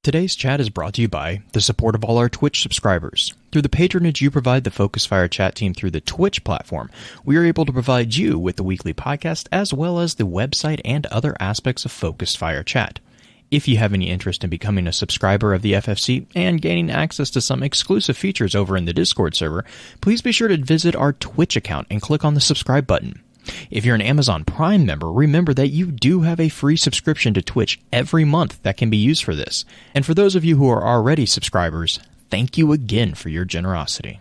Today's chat is brought to you by the support of all our Twitch subscribers. Through the patronage you provide the Focus Fire chat team through the Twitch platform, we are able to provide you with the weekly podcast as well as the website and other aspects of Focus Fire chat. If you have any interest in becoming a subscriber of the FFC and gaining access to some exclusive features over in the Discord server, please be sure to visit our Twitch account and click on the subscribe button. If you're an Amazon Prime member, remember that you do have a free subscription to Twitch every month that can be used for this. And for those of you who are already subscribers, thank you again for your generosity.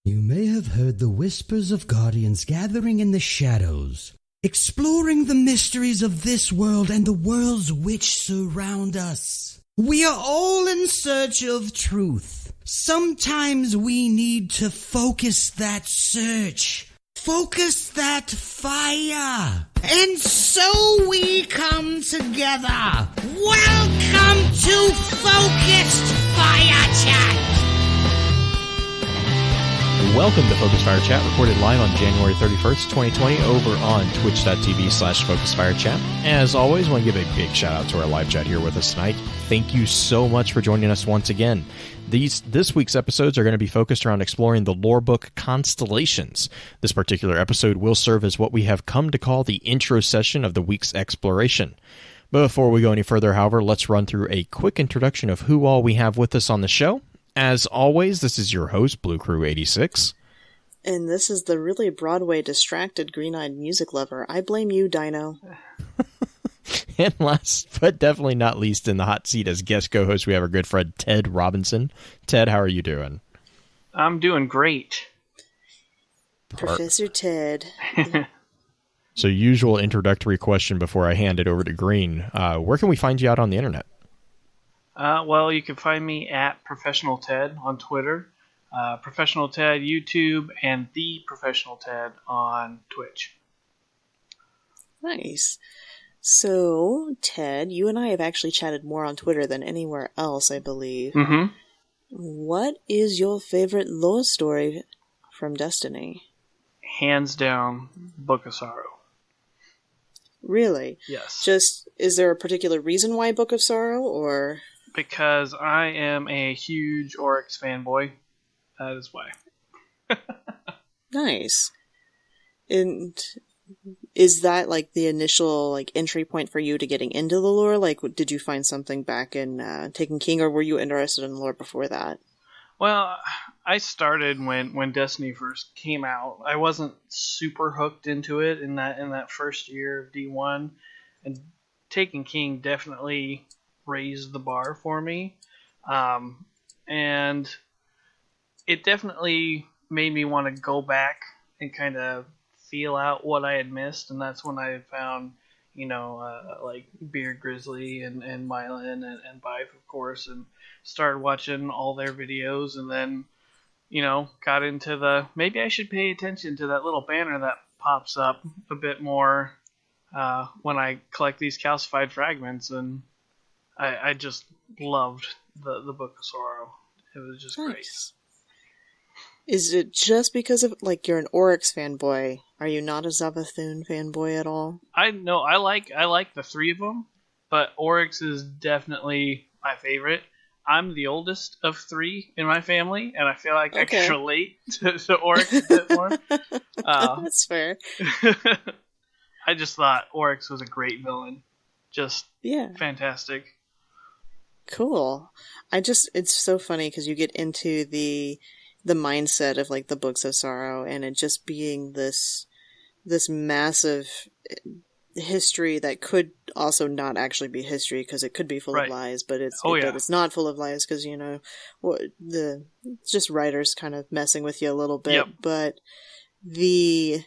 You may have heard the whispers of guardians gathering in the shadows, exploring the mysteries of this world and the worlds which surround us. We are all in search of truth. Sometimes we need to focus that search. Focus that fire. And so we come together. Welcome to Focused Fire Chat. Welcome to Focus Fire Chat, recorded live on January 31st, 2020, over on twitch.tv/FocusFireChat. As always, I want to give a big shout out to our live chat here with us tonight. Thank you so much for joining us once again. This week's episodes are going to be focused around exploring the lore book Constellations. This particular episode will serve as what we have come to call the intro session of the week's exploration. Before we go any further, however, let's run through a quick introduction of who all we have with us on the show. As always, this is your host, Blue Crew 86. And this is the really Broadway distracted green-eyed music lover. I blame you, Dino. And last but definitely not least, in the hot seat as guest co-host, we have our good friend Ted Robinson. Ted, how are you doing? I'm doing great. Professor Ted. So, usual introductory question before I hand it over to Green. Where can we find you out on the internet? Well, you can find me at Professional Ted on Twitter, Professional Ted YouTube, and The Professional Ted on Twitch. Nice. So, Ted, you and I have actually chatted more on Twitter than anywhere else, I believe. Mm-hmm. What is your favorite lore story from Destiny? Hands down, Book of Sorrow. Really? Yes. Just, is there a particular reason why Book of Sorrow, or...? Because I am a huge Oryx fanboy. That is why. Nice. And is that like the initial like entry point for you to getting into the lore? Like, did you find something back in Taken King, or were you interested in lore before that? Well, I started when Destiny first came out. I wasn't super hooked into it in that first year of D1, and Taken King definitely raised the bar for me, and it definitely made me want to go back and kind of feel out what I had missed, and that's when I found, like Beard Grizzly and Mylan and Bife, of course, and started watching all their videos, and then, got into maybe I should pay attention to that little banner that pops up a bit more when I collect these calcified fragments, and I just loved the Book of Sorrow. It was just nice. Great. Is it just because of, like, you're an Oryx fanboy? Are you not a Zavathun fanboy at all? I like the three of them, but Oryx is definitely my favorite. I'm the oldest of three in my family, and I feel like I can relate to Oryx a bit more. That's fair. I just thought Oryx was a great villain. Just fantastic. Cool. It's so funny because you get into the mindset of like the Books of Sorrow, and it just being this massive history that could also not actually be history because it could be full of lies, but it's not full of lies because just writers kind of messing with you a little bit. Yep. But the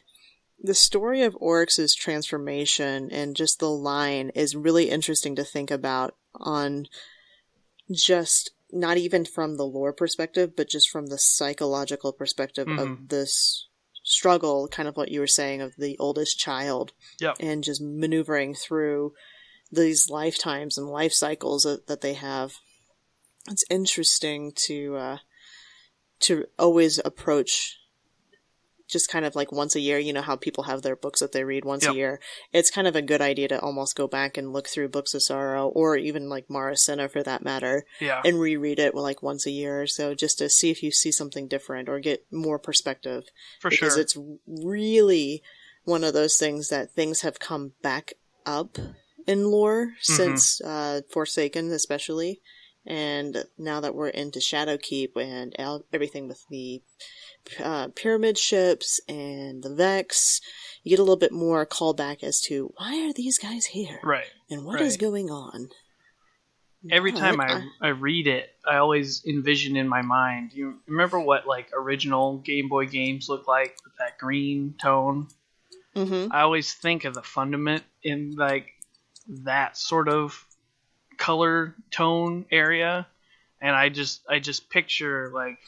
story of Oryx's transformation and just the line is really interesting to think about, on just not even from the lore perspective, but just from the psychological perspective of this struggle, kind of what you were saying of the oldest child, and just maneuvering through these lifetimes and life cycles that they have. It's interesting to always approach just kind of like once a year, you know how people have their books that they read once Yep. a year. It's kind of a good idea to almost go back and look through Books of Sorrow, or even like Mara Senna for that matter, Yeah. and reread it like once a year or so, just to see if you see something different or get more perspective. For because sure. it's really one of those things that things have come back up in lore since Forsaken, especially. And now that we're into Shadowkeep and everything with the pyramid ships and the Vex, you get a little bit more callback as to why are these guys here? Right. And what is Right. going on? Every time But I read it, I always envision in my mind. You remember what like original Game Boy games look like with that green tone? Mhm. I always think of the Fundament in like that sort of color tone area, and I just picture like,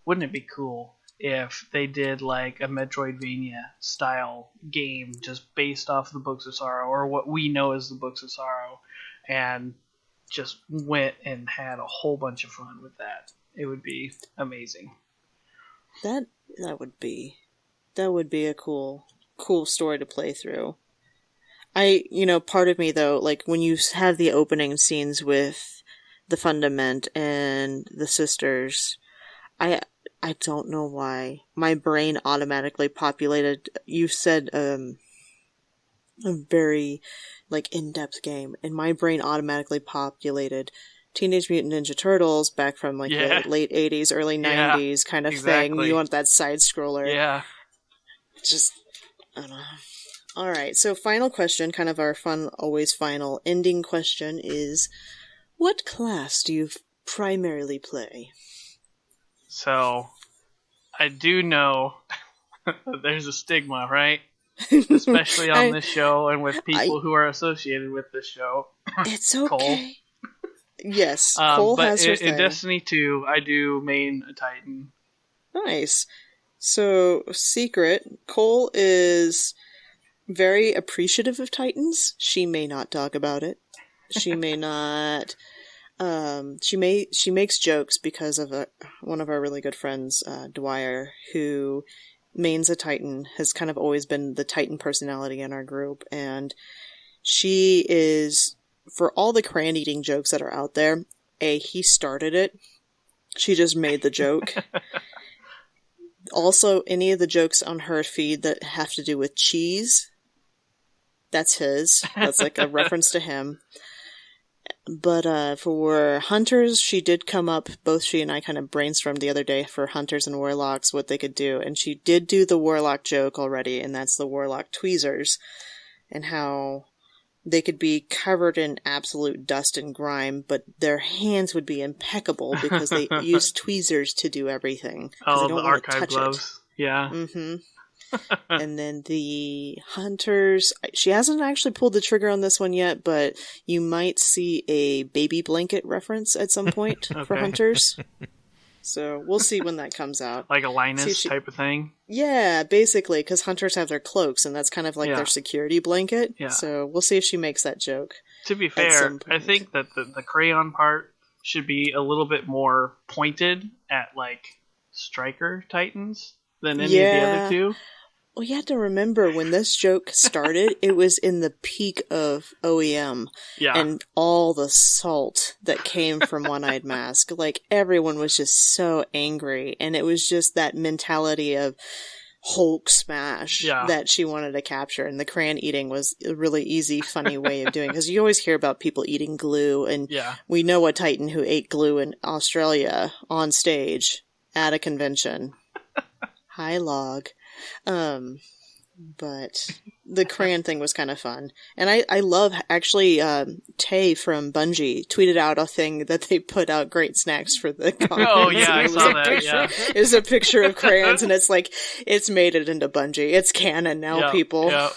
wouldn't it be cool if they did like a Metroidvania style game just based off the Books of Sorrow, or what we know as the Books of Sorrow, and just went and had a whole bunch of fun with that. It would be amazing. that would be a cool story to play through. Part of me though, like when you have the opening scenes with the Fundament and the sisters, I don't know why my brain automatically populated. You said a very like in-depth game, and my brain automatically populated Teenage Mutant Ninja Turtles back from like Yeah. the late 80s, early 90s kind of thing. exactly. You want that side scroller. Yeah. Just, I don't know. All right, so final question, kind of our fun, always final ending question is, what class do you primarily play? So, I do know that there's a stigma, right? Especially on this show and with people who are associated with this show. It's okay. Cole. Yes, Cole but has her in thing. Destiny 2, I do main a Titan. Nice. So, secret, Cole is very appreciative of Titans. She may not talk about it. She may not. She makes jokes because of one of our really good friends, Dwyer, who mains a Titan, has kind of always been the Titan personality in our group, and she is, for all the crayon eating jokes that are out there, he started it. She just made the joke. Also, any of the jokes on her feed that have to do with cheese, that's his. That's like a reference to him. But for hunters, she did come up, both she and I kind of brainstormed the other day for hunters and warlocks, what they could do. And she did do the warlock joke already, and that's the warlock tweezers, and how they could be covered in absolute dust and grime, but their hands would be impeccable because they use tweezers to do everything. Oh, the archive gloves. Yeah. Mm-hmm. And then the hunters, she hasn't actually pulled the trigger on this one yet, but you might see a baby blanket reference at some point for hunters. So we'll see when that comes out. Like a Linus type of thing? Yeah, basically, because hunters have their cloaks, and that's kind of like their security blanket. Yeah. So we'll see if she makes that joke. To be fair, I think that the crayon part should be a little bit more pointed at, like, Striker Titans than any of the other two. Well, you have to remember, when this joke started, it was in the peak of OEM. Yeah. And all the salt that came from One-Eyed Mask. Like, everyone was just so angry. And it was just that mentality of Hulk smash that she wanted to capture. And the crayon eating was a really easy, funny way of doing it. Because you always hear about people eating glue. And we know a Titan who ate glue in Australia on stage at a convention. Hi, log. But the crayon thing was kind of fun. And I love, actually, Tay from Bungie tweeted out a thing that they put out great snacks for the conference. Oh, yeah, I saw that, It was a picture of crayons, and it's like, it's made it into Bungie. It's canon now, people. Yeah.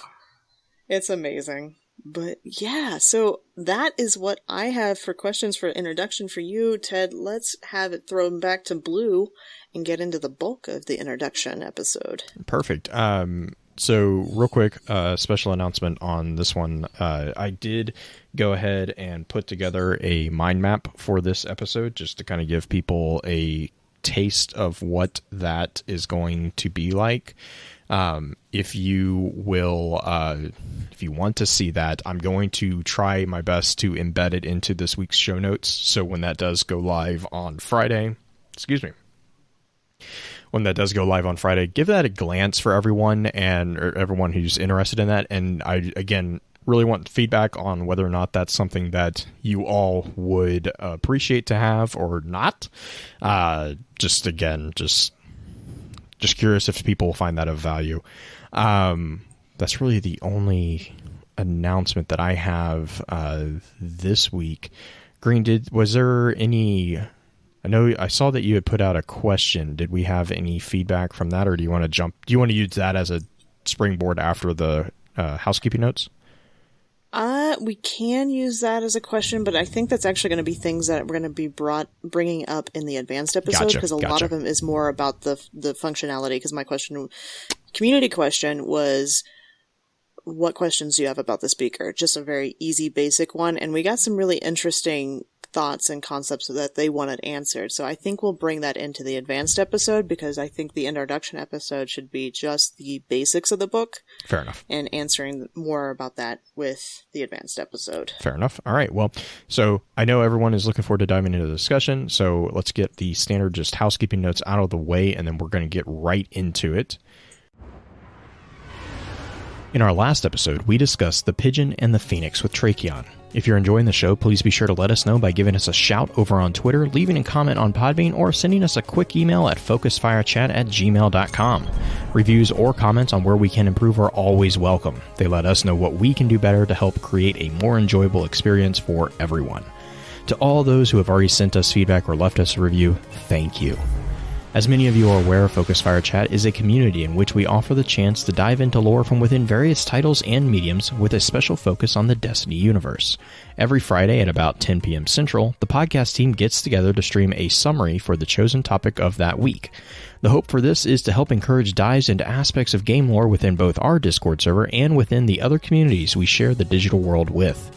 It's amazing. But yeah, so that is what I have for questions for introduction for you, Ted. Let's have it thrown back to Blue and get into the bulk of the introduction episode. Perfect. So real quick, special announcement on this one. I did go ahead and put together a mind map for this episode just to kind of give people a taste of what that is going to be like. If you will, if you want to see that, I'm going to try my best to embed it into this week's show notes. So when that does go live on Friday, when that does go live on Friday, give that a glance for everyone or everyone who's interested in that. And I, again, really want feedback on whether or not that's something that you all would appreciate to have or not. Just curious if people will find that of value. That's really the only announcement that I have this week. Green, was there any... I know I saw that you had put out a question. Did we have any feedback from that, or do you want to use that as a springboard after the housekeeping notes? We can use that as a question, but I think that's actually going to be things that we're going to be bringing up in the advanced episode, because a lot of them is more about the functionality. Because my community question was, what questions do you have about the speaker? Just a very easy, basic one, and we got some really interesting thoughts and concepts that they wanted answered. So I think we'll bring that into the advanced episode, because I think the introduction episode should be just the basics of the book. Fair enough. And answering more about that with the advanced episode. Fair enough. All right. Well, so I know everyone is looking forward to diving into the discussion. So let's get the standard just housekeeping notes out of the way, and then we're going to get right into it. In our last episode, we discussed the Pigeon and the Phoenix with Tracheon. If you're enjoying the show, please be sure to let us know by giving us a shout over on Twitter, leaving a comment on Podbean, or sending us a quick email at focusfirechat@gmail.com. Reviews or comments on where we can improve are always welcome. They let us know what we can do better to help create a more enjoyable experience for everyone. To all those who have already sent us feedback or left us a review, thank you. As many of you are aware, Focus Fire Chat is a community in which we offer the chance to dive into lore from within various titles and mediums, with a special focus on the Destiny universe. Every Friday at about 10 p.m. Central, the podcast team gets together to stream a summary for the chosen topic of that week. The hope for this is to help encourage dives into aspects of game lore within both our Discord server and within the other communities we share the digital world with.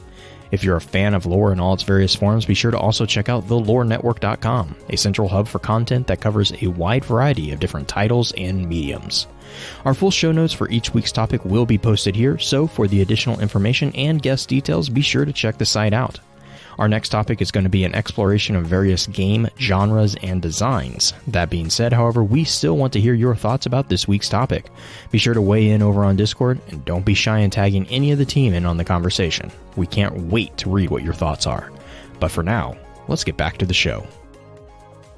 If you're a fan of lore in all its various forms, be sure to also check out thelorenetwork.com, a central hub for content that covers a wide variety of different titles and mediums. Our full show notes for each week's topic will be posted here, so for the additional information and guest details, be sure to check the site out. Our next topic is going to be an exploration of various game genres and designs. That being said, however, we still want to hear your thoughts about this week's topic. Be sure to weigh in over on Discord, and don't be shy in tagging any of the team in on the conversation. We can't wait to read what your thoughts are. But for now, let's get back to the show.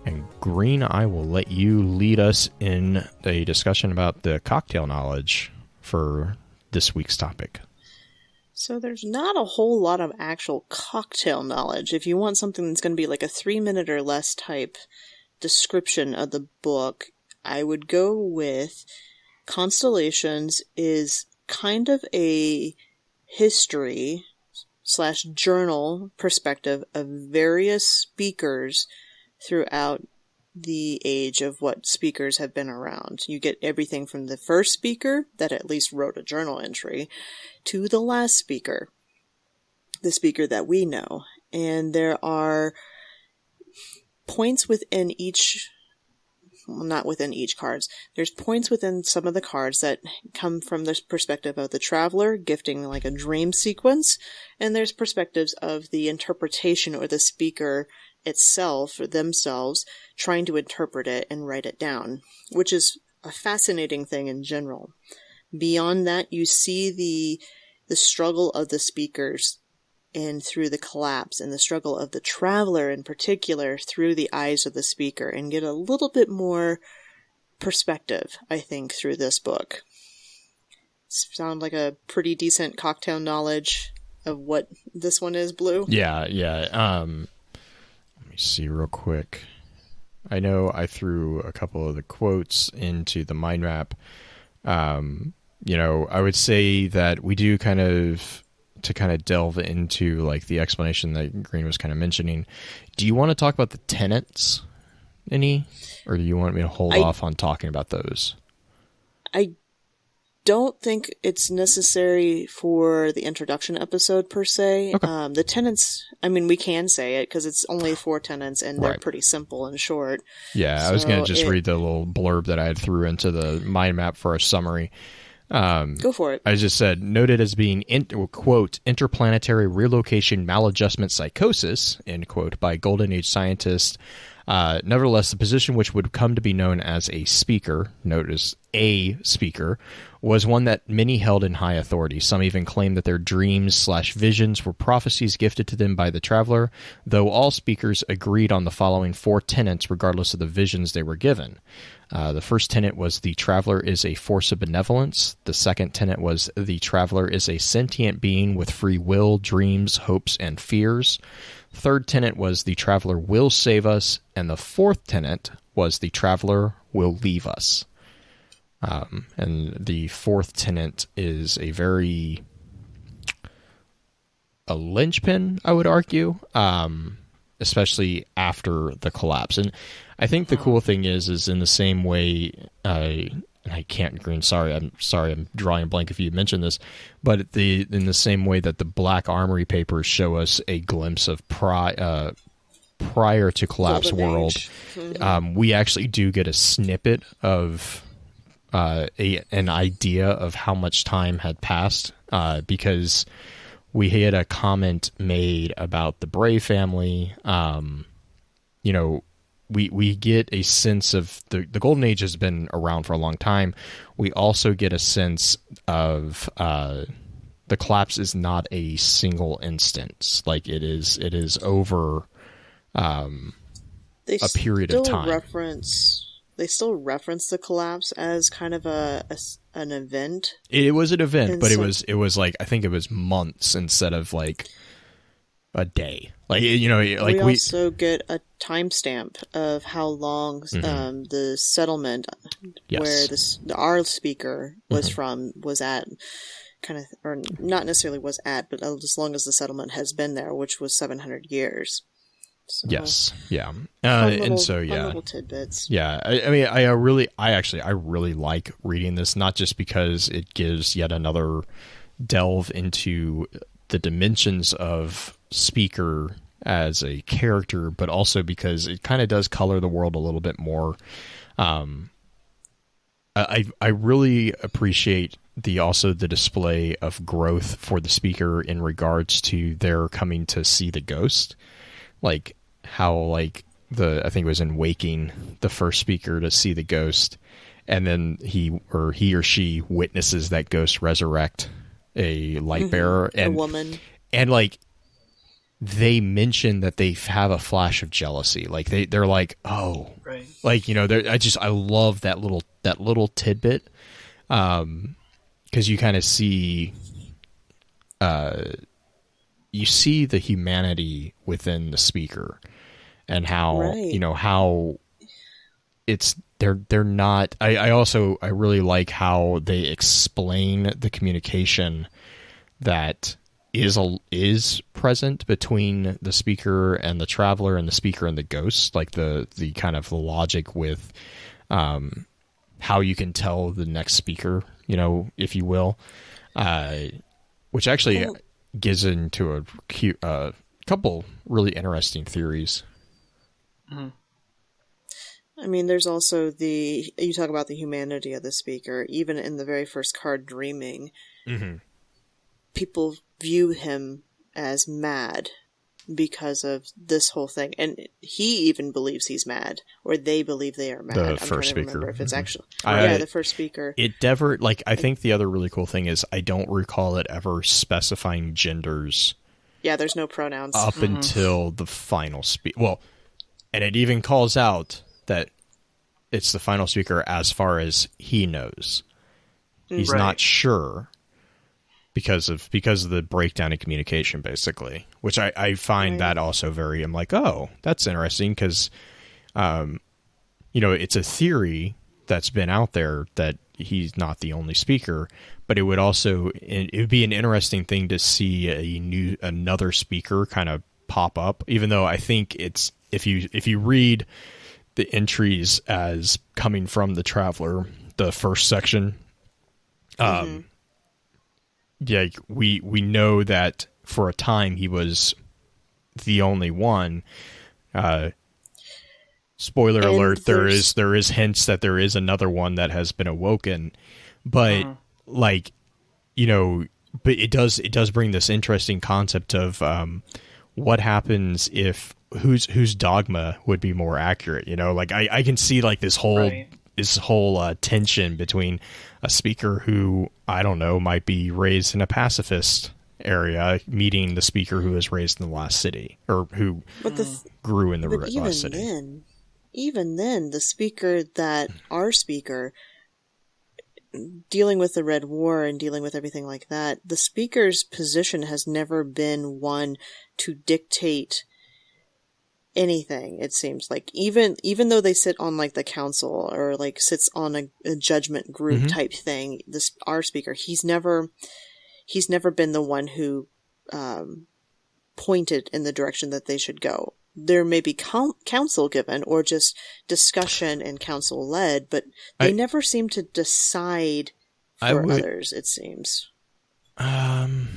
And Green, I will let you lead us in a discussion about the cocktail knowledge for this week's topic. So there's not a whole lot of actual cocktail knowledge. If you want something that's going to be like a 3-minute or less type description of the book, I would go with Constellations is kind of a history/journal perspective of various speakers throughout the age of what speakers have been around. You get everything from the first speaker that at least wrote a journal entry to the last speaker, the speaker that we know. And there are points within each, well, not within each cards. There's points within some of the cards that come from the perspective of the traveler gifting like a dream sequence, and there's perspectives of the interpretation or the speaker itself or themselves trying to interpret it and write it down, which is a fascinating thing in general. Beyond that, you see the struggle of the speakers and through the collapse, and the struggle of the traveler in particular through the eyes of the speaker, and get a little bit more perspective, I think, through this book. Sound like a pretty decent cocktail knowledge of what this one is, Blue? Yeah. Let me see real quick. I know I threw a couple of the quotes into the mind map. I would say that we do kind of delve into like the explanation that Green was kind of mentioning. Do you want to talk about the tenets any, or do you want me to hold off on talking about those? I don't think it's necessary for the introduction episode per se. Okay. The tenets, I mean, we can say it because it's only 4 tenets and they're pretty simple and short. Yeah, I was going to just read the little blurb that I had threw into the mind map for a summary. Go for it. I just said, noted as being, quote, interplanetary relocation maladjustment psychosis, end quote, by Golden Age scientists. Nevertheless, the position which would come to be known as a speaker, notice a speaker, was one that many held in high authority. Some even claimed that their dreams/visions were prophecies gifted to them by the traveler, though all speakers agreed on the following 4 tenets regardless of the visions they were given. The first tenet was the traveler is a force of benevolence. The second tenet was the traveler is a sentient being with free will, dreams, hopes, and fears. Third tenet was the traveler will save us. And the fourth tenet was the traveler will leave us. And the fourth tenet is a linchpin, I would argue, especially after the collapse. And I think the cool thing is in the same way, and I can't agree. I'm drawing a blank if you mentioned this, but in the same way that the Black Armory papers show us a glimpse of prior to collapse Golden world, we actually do get a snippet of an idea of how much time had passed, because we had a comment made about the Bray family. We get a sense of the Golden Age has been around for a long time. We also get a sense of the collapse is not a single instance. Like it is over a period of time. They still reference the collapse as kind of an event. It was an event, but it was like, I think it was months instead of like a day. Like, like we also get a timestamp of how long the settlement where our speaker was from was at, kind of, or not necessarily was at, but as long as the settlement has been there, which was 700 years. So, yes. Yeah. Little tidbits. Yeah. I really like reading this, not just because it gives yet another delve into the dimensions of Speaker as a character, but also because it kind of does color the world a little bit more. I really appreciate the display of growth for the Speaker in regards to their coming to see the ghost. Like how I think it was in Waking, the first speaker to see the ghost, and then he or she witnesses that ghost resurrect a light bearer and a woman, and like they mention that they have a flash of jealousy. Like they're like, oh, right. Like, I love that little tidbit. 'Cause you kind of see, you see the humanity within the speaker and how, how it's, they're not, I really like how they explain the communication that is present between the speaker and the traveler and the speaker and the ghost, like the kind of the logic with how you can tell the next speaker, if you will, which actually gives into a couple really interesting theories. Mm-hmm. I mean, there's also you talk about the humanity of the speaker, even in the very first card, Dreaming. Mm-hmm. People view him as mad because of this whole thing, and he even believes he's mad, or they believe they are mad. The first speaker. Remember if it's actually the first speaker. It never, I think the other really cool thing is I don't recall it ever specifying genders. Yeah, there's no pronouns up until the final Well, and it even calls out that it's the final speaker as far as he knows. He's not sure. Because of the breakdown in communication, basically, which I find that also I'm like, oh, that's interesting because, it's a theory that's been out there that he's not the only speaker, but it would be an interesting thing to see another speaker kind of pop up, even though I think it's, if you read the entries as coming from the Traveler, the first section, Yeah, we know that for a time he was the only one. Spoiler And alert: there is hints that there is another one that has been awoken, but like, you know, but it does bring this interesting concept of what happens if whose dogma would be more accurate. You know, like I can see like this whole tension between a speaker who, I don't know, might be raised in a pacifist area meeting the speaker who was raised in the lost city, or who grew in the lost city. Even then, our speaker, dealing with the Red War and dealing with everything like that, the speaker's position has never been one to dictate anything. It seems like even though they sit on like the council or like sits on a judgment group type thing, our speaker, he's never been the one who pointed in the direction that they should go. There may be counsel given or just discussion and counsel led, but they never seem to decide for others, it seems. Like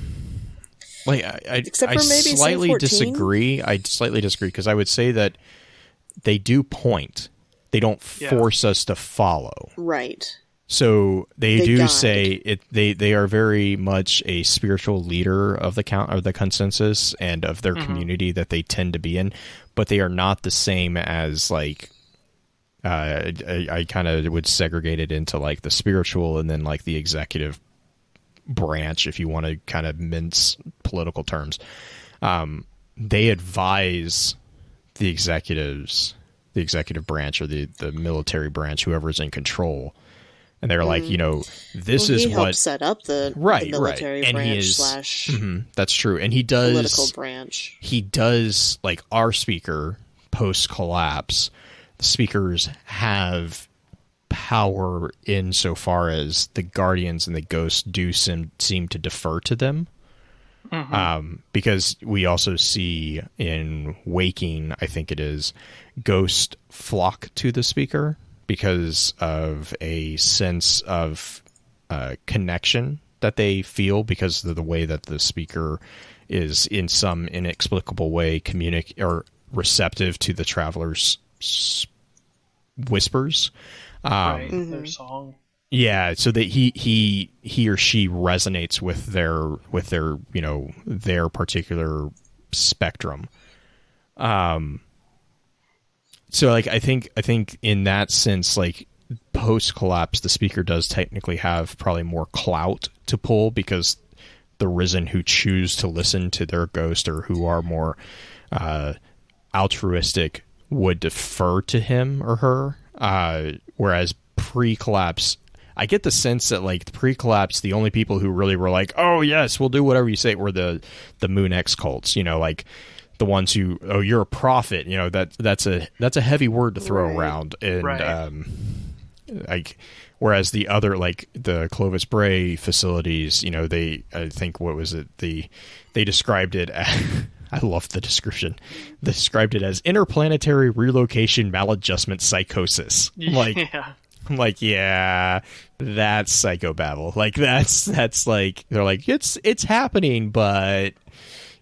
Except for maybe slightly C14? disagree. I slightly disagree because I would say that they do point. They don't force us to follow. Right. So they do guide. say it. They are very much a spiritual leader of the consensus and of their community that they tend to be in, but they are not the same as like. I kind of would segregate it into like the spiritual and then like the executive branch, if you want to kind of mince political terms. They advise the executive branch or the military branch, whoever's in control. And they're like, you know, this is he what helped set up the military and branch he is, slash that's true. And he does political branch. He does, like our speaker post collapse. The speakers have power insofar as the guardians and the ghosts do seem to defer to them. Because we also see in Waking, I think it is, ghosts flock to the speaker because of a sense of connection that they feel because of the way that the speaker is in some inexplicable way or receptive to the traveler's whispers. Their song. Yeah, so that he or she resonates with their you know, their particular spectrum. So like I think in that sense, like post collapse, the speaker does technically have probably more clout to pull because the risen who choose to listen to their ghost or who are more altruistic would defer to him or her. Whereas pre-collapse, I get the sense that like pre-collapse, the only people who really were like, oh yes, we'll do whatever you say, were the Moon X cults, you know, like the ones who, oh, you're a prophet, you know, that's a heavy word to throw around. And like, whereas the other, like the Clovis Bray facilities, you know, I think, what was it? They described it as, I love the description. They described it as interplanetary relocation maladjustment psychosis. I'm like, yeah, that's psychobabble. Like that's like, they're like, it's happening, but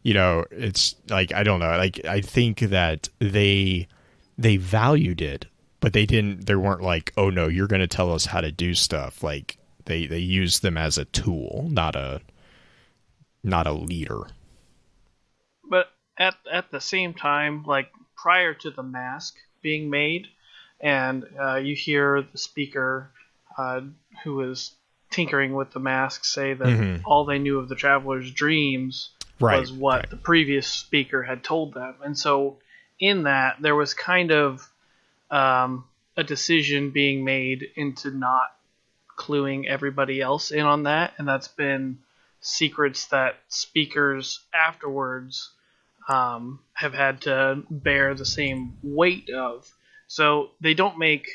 you know, it's like, I don't know. Like, I think that they valued it, but they weren't like, oh no, you're going to tell us how to do stuff. Like they used them as a tool, not a leader. But at the same time, like prior to the mask being made, and you hear the speaker who was tinkering with the mask say that all they knew of the traveler's dreams was what the previous speaker had told them. And so in that, there was kind of a decision being made into not cluing everybody else in on that, and that's been secrets that speakers afterwards have had to bear the same weight of. So they don't make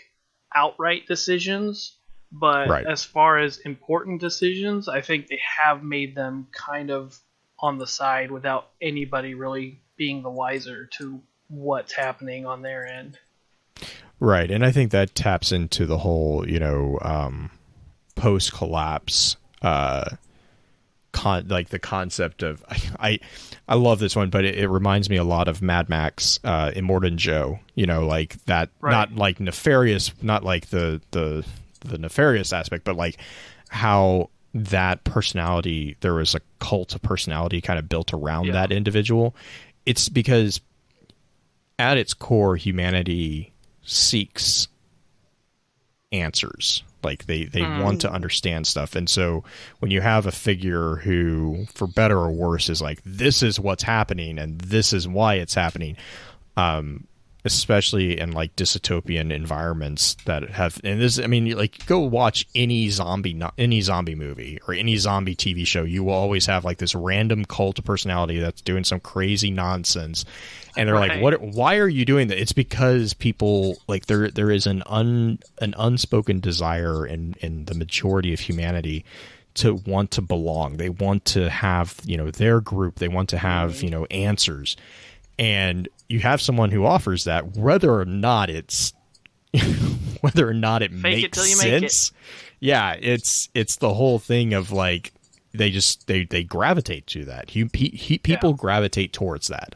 outright decisions, but as far as important decisions, I think they have made them kind of on the side without anybody really being the wiser to what's happening on their end. Right, and I think that taps into the whole, you know, post-collapse like the concept of I love this one, but it reminds me a lot of Mad Max, Immortan Joe. You know, like that, Right. not like nefarious, not like the nefarious aspect, but like how that personality, there was a cult of personality kind of built around that individual. It's because at its core, humanity seeks answers. Like they want to understand stuff. And so when you have a figure who, for better or worse, is like, this is what's happening and this is why it's happening, especially in like dystopian environments that have, and this, I mean, like go watch any zombie movie or any zombie TV show, you will always have like this random cult of personality that's doing some crazy nonsense. And they're like, why are you doing that? It's because people, like, there is an unspoken desire in the majority of humanity to want to belong. They want to have, you know, their group. They want to have, you know, answers. And you have someone who offers that, whether or not it makes sense. Yeah, it's the whole thing of like they gravitate to that. People gravitate towards that.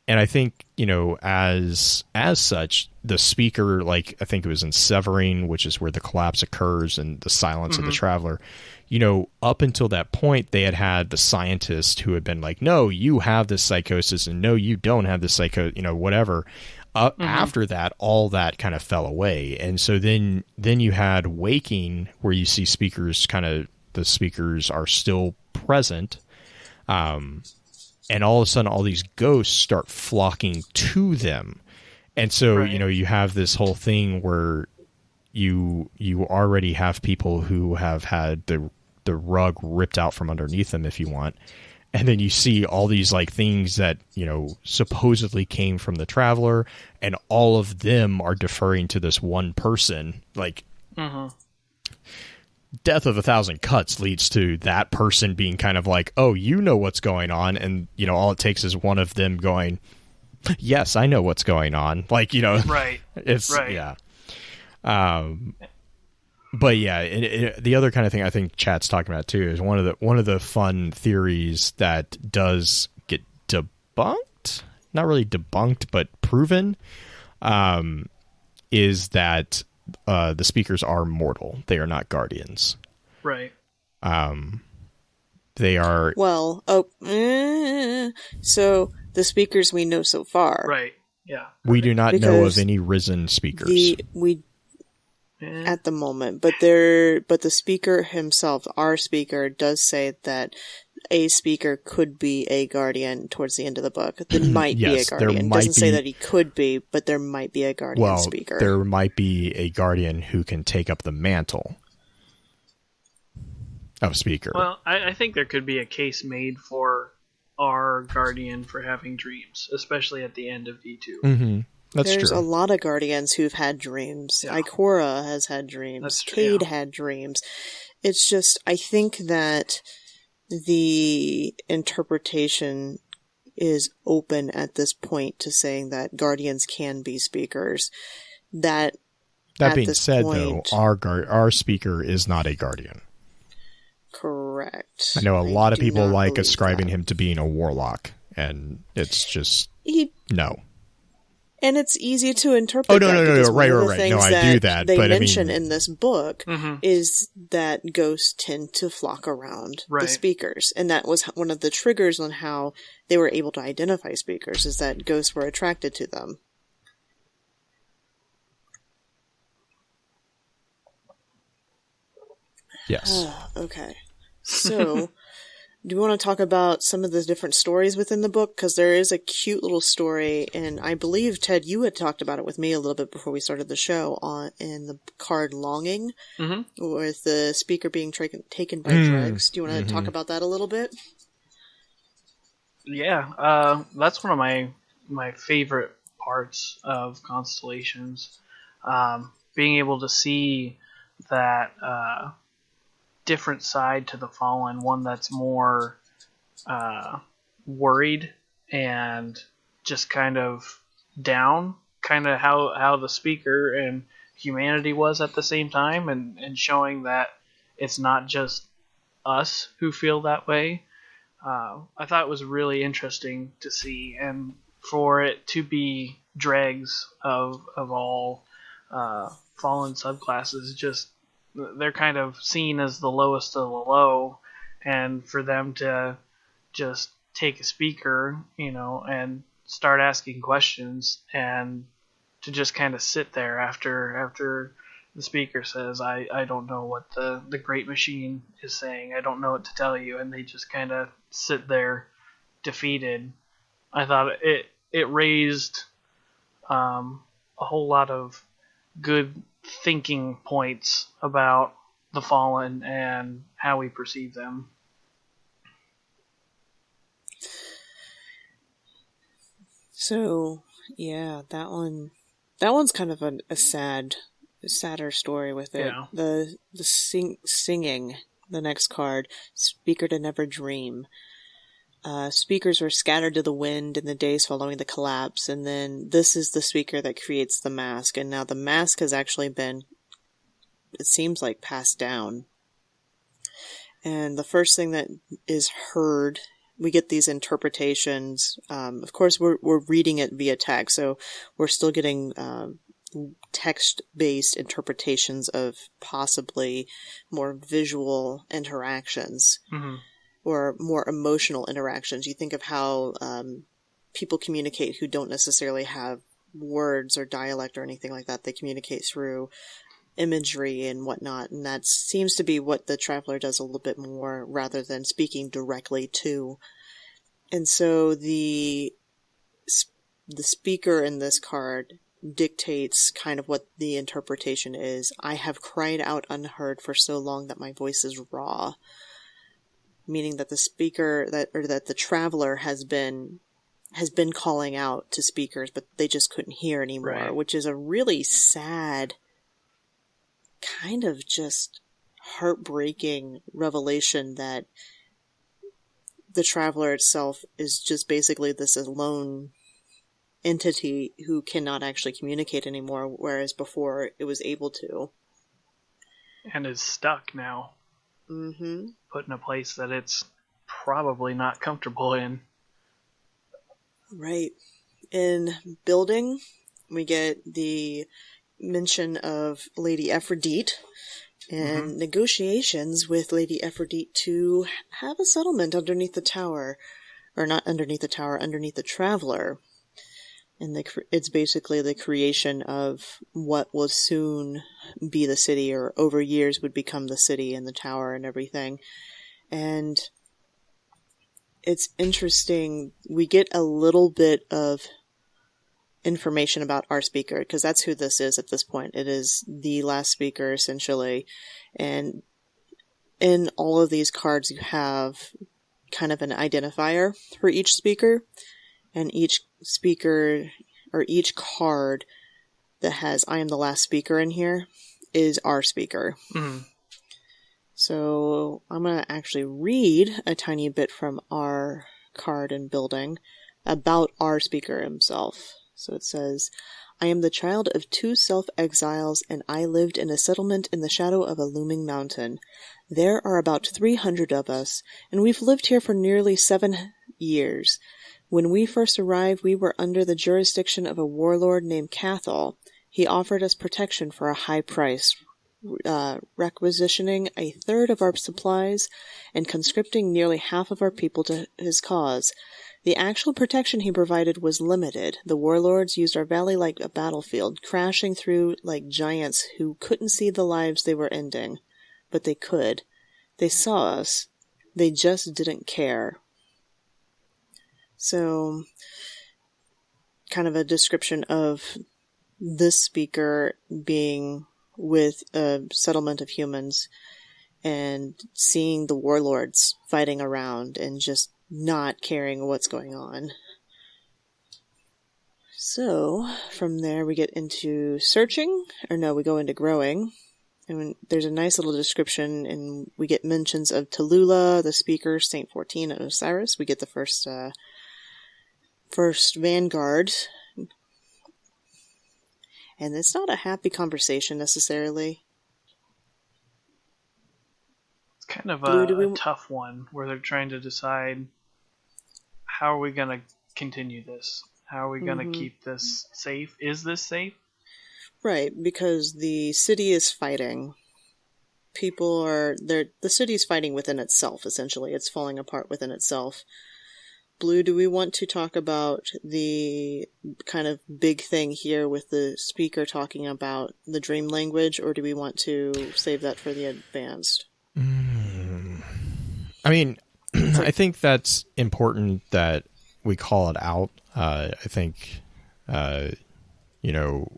And I think, you know, as such, the speaker, like I think it was in Severing, which is where the collapse occurs, and the silence of the traveler, you know, up until that point, they had the scientist who had been like, no, you have this psychosis, and no, you don't have this you know, whatever. After that, all that kind of fell away. And so then you had Waking, where you see the speakers are still present. And all of a sudden, all these ghosts start flocking to them. And so, you know, you have this whole thing where you already have people who have had the rug ripped out from underneath them, if you want. And then you see all these like things that, you know, supposedly came from the traveler, and all of them are deferring to this one person. Like, Death of 1,000 Cuts leads to that person being kind of like, oh, you know what's going on. And, you know, all it takes is one of them going, yes, I know what's going on. Like, you know, yeah. But yeah, the other kind of thing I think chat's talking about too is one of the fun theories that does get debunked, not really debunked, but proven, is that the speakers are mortal. They are not guardians. Right. They are. Well, so the speakers we know so far. Right. Yeah. We do not know of any risen speakers. At the moment, but the speaker himself, our speaker, does say that a speaker could be a guardian towards the end of the book. There might be a guardian. Doesn't say that he could be, but there might be a guardian speaker. There might be a guardian who can take up the mantle of speaker. Well, I think there could be a case made for our guardian for having dreams, especially at the end of V2. Mm-hmm. There's a lot of guardians who've had dreams. Yeah. Ikora has had dreams. Cade had dreams. It's just, I think that the interpretation is open at this point to saying that guardians can be speakers. That being said, though, our speaker is not a guardian. Correct. I know a lot of people like ascribing him to being a warlock, and it's just no. And it's easy to interpret. Oh, no, right. No, I do that. They but mention in this book is that ghosts tend to flock around the speakers. And that was one of the triggers on how they were able to identify speakers, is that ghosts were attracted to them. Yes. Okay. So... do you want to talk about some of the different stories within the book? Because there is a cute little story, and I believe, Ted, you had talked about it with me a little bit before we started the show in the card Longing, with the speaker being taken by drugs. Do you want to talk about that a little bit? Yeah, that's one of my favorite parts of Constellations. Being able to see that... different side to the Fallen, one that's more worried and just kind of down, kind of how the speaker and humanity was at the same time, and showing that it's not just us who feel that way. I thought it was really interesting to see, and for it to be dregs of all fallen subclasses, just they're kind of seen as the lowest of the low, and for them to just take a speaker, and start asking questions, and to just kind of sit there after the speaker says, I don't know what the great machine is saying. I don't know what to tell you. And they just kind of sit there defeated. I thought it raised a whole lot of good thinking points about the fallen and how we perceive them. So, yeah, that one's kind of a sadder story with it. Yeah. The singing, the next card, Speaker to Never Dream. Speakers were scattered to the wind in the days following the collapse, and then this is the speaker that creates the mask, and now the mask has actually been, it seems like, passed down. And the first thing that is heard, we get these interpretations. Of course, we're reading it via text, so we're still getting text-based interpretations of possibly more visual interactions. Mm-hmm. Or more emotional interactions. You think of how people communicate who don't necessarily have words or dialect or anything like that. They communicate through imagery and whatnot, and that seems to be what the Traveler does a little bit more, rather than speaking directly to. And so the speaker in this card dictates kind of what the interpretation is. I have cried out unheard for so long that my voice is raw. Meaning that the speaker, that the Traveler has been calling out to speakers, but they just couldn't hear anymore, right. Which is a really sad, kind of just heartbreaking revelation that the Traveler itself is just basically this alone entity who cannot actually communicate anymore, whereas before it was able to. And is stuck now. Mm-hmm. Put in a place that it's probably not comfortable in. Right. In building, we get the mention of Lady Aphrodite and negotiations with Lady Aphrodite to have a settlement underneath the tower. Or not underneath the tower, underneath the Traveler. And it's basically the creation of what will soon be the city, or over years would become the city and the tower and everything. And it's interesting. We get a little bit of information about our speaker, because that's who this is at this point. It is the last speaker, essentially. And in all of these cards, you have kind of an identifier for each speaker. And each speaker, or each card that has I am the last speaker in here, is our speaker. Mm-hmm. So I'm going to actually read a tiny bit from our card in building about our speaker himself. So it says, I am the child of 2 self-exiles, and I lived in a settlement in the shadow of a looming mountain. There are about 300 of us, and we've lived here for nearly 7 years. When we first arrived, we were under the jurisdiction of a warlord named Cathal. He offered us protection for a high price, requisitioning a third of our supplies and conscripting nearly half of our people to his cause. The actual protection he provided was limited. The warlords used our valley like a battlefield, crashing through like giants who couldn't see the lives they were ending. But they could. They saw us. They just didn't care. So, kind of a description of this speaker being with a settlement of humans and seeing the warlords fighting around and just not caring what's going on. So, from there we get into searching, we go into growing. And there's a nice little description, and we get mentions of Tallulah, the speaker, Saint 14, and Osiris. We get the first Vanguard. And it's not a happy conversation necessarily. It's kind of a tough one where they're trying to decide, how are we going to continue this? How are we going to keep this safe? Is this safe? Right, because the city is fighting. The city's fighting within itself, essentially. It's falling apart within itself. Blue, do we want to talk about the kind of big thing here with the speaker talking about the dream language, or do we want to save that for the advanced? I mean, I think that's important that we call it out. I think, you know...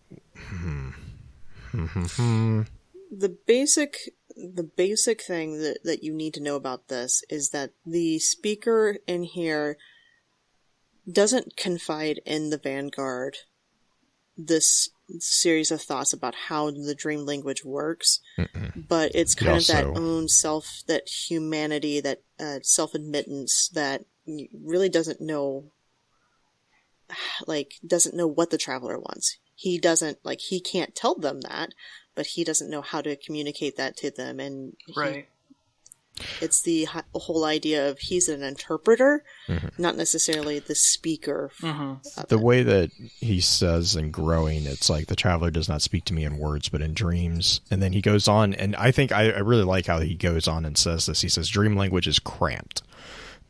The basic thing that you need to know about this is that the speaker in here doesn't confide in the Vanguard this series of thoughts about how the dream language works, but it's kind of that own self, that humanity, that self-admittance that really doesn't know what the traveler wants. He can't tell them that, but he doesn't know how to communicate that to them. And it's the whole idea of he's an interpreter, not necessarily the speaker. The way that he says in Growing, it's like the traveler does not speak to me in words, but in dreams. And then he goes on, and I think I really like how he goes on and says this. He says, dream language is cramped.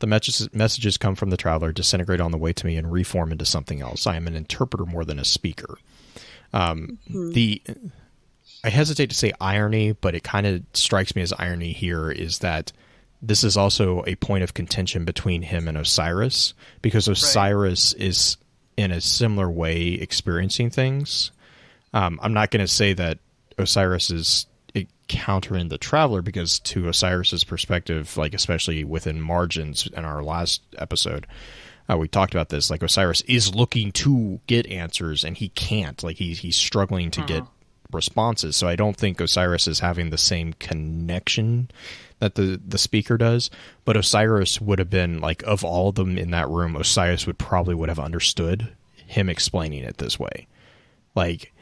The messages come from the traveler, disintegrate on the way to me, and reform into something else. I am an interpreter more than a speaker. I hesitate to say irony, but it kind of strikes me as irony here, is that this is also a point of contention between him and Osiris, because Osiris is in a similar way experiencing things. I'm not going to say that Osiris is countering the traveler, because to Osiris's perspective, like especially within margins in our last episode, we talked about this, like Osiris is looking to get answers and he can't, like he's struggling to get responses. So I don't think Osiris is having the same connection that the speaker does, but Osiris would have been, like, of all of them in that room, Osiris would have understood him explaining it this way. Like,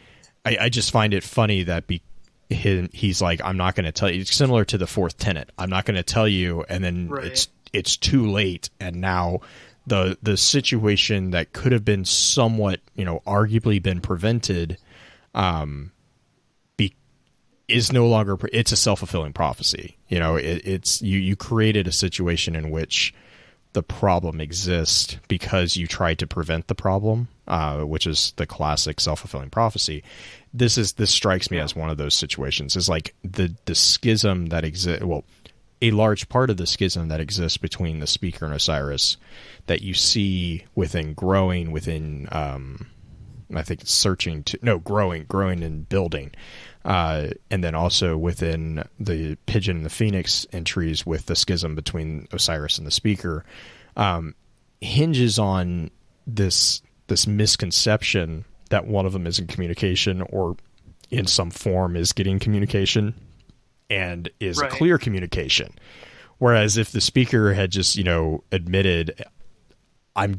I just find it funny that he's like, I'm not going to tell you. It's similar to the fourth tenet. I'm not going to tell you, and then it's too late, and now the situation that could have been somewhat, arguably been prevented, is no longer. It's a self-fulfilling prophecy. It's you created a situation in which the problem exists because you tried to prevent the problem, which is the classic self-fulfilling prophecy. This strikes me as one of those situations. Is like the schism that exists. Well, a large part of the schism that exists between the speaker and Osiris that you see growing within. I think it's growing and building. And then also within the Pigeon and the Phoenix entries with the schism between Osiris and the speaker, hinges on this misconception that one of them is in communication or in some form is getting communication and is clear communication. Whereas if the speaker had just, admitted, I'm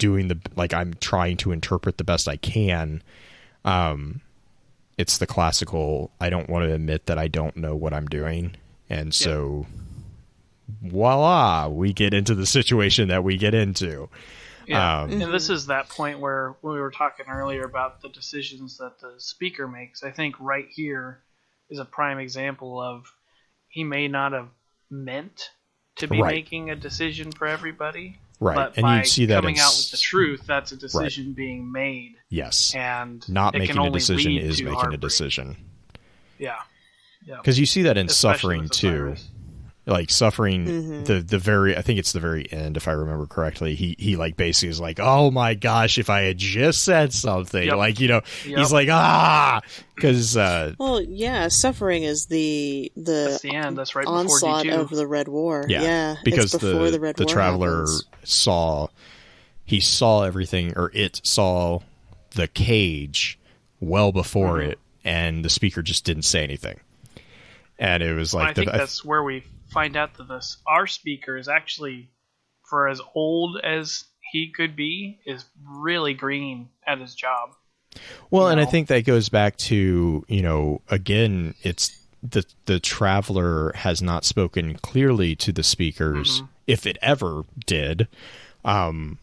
trying to interpret the best I can, it's the classical, I don't want to admit that I don't know what I'm doing. And so, voila, we get into the situation that we get into. Yeah, and this is that point where we were talking earlier about the decisions that the speaker makes. I think right here is a prime example of he may not have meant to be making a decision for everybody. Right, but and by you see that coming out with the truth, that's a decision being made. Yes, and not making a decision is making a decision. Yeah, because you see that in Suffering too. Like Suffering, the very, I think it's the very end, if I remember correctly. He like basically is like, oh my gosh, if I had just said something, he's like because Suffering is that's the end. That's right onslaught before G2. Of the Red War. Yeah, because it's before the War traveler happens. saw everything, or it saw the cage well before it, and the speaker just didn't say anything. And it was like, I think that's where we find out that our speaker is actually, for as old as he could be, is really green at his job. Well, and I think that goes back to, again, it's the traveler has not spoken clearly to the speakers, if it ever did, in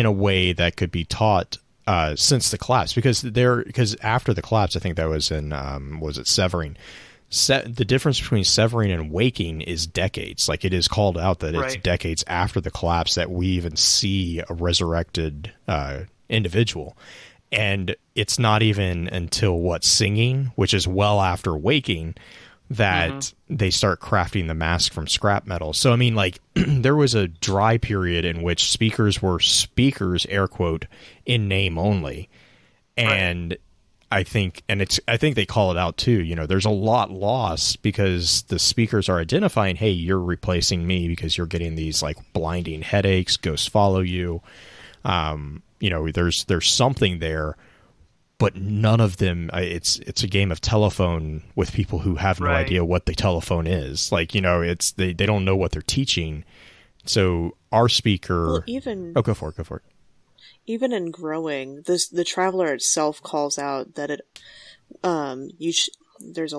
a way that could be taught since the collapse. Because after the collapse, I think that was in, was it Severing? The difference between severing and waking is decades. Like, it is called out that it's decades after the collapse that we even see a resurrected individual. And it's not even until singing, which is well after waking, that they start crafting the mask from scrap metal. So, I mean, like, there was a dry period in which speakers were speakers, air quote, in name only. And I think they call it out too. There's a lot lost because the speakers are identifying, hey, you're replacing me because you're getting these like blinding headaches, ghosts follow you. There's something there, but none of them. It's a game of telephone with people who have no idea what the telephone is. Like, they don't know what they're teaching. So our speaker, go for it. Even in growing, the traveler itself calls out that there's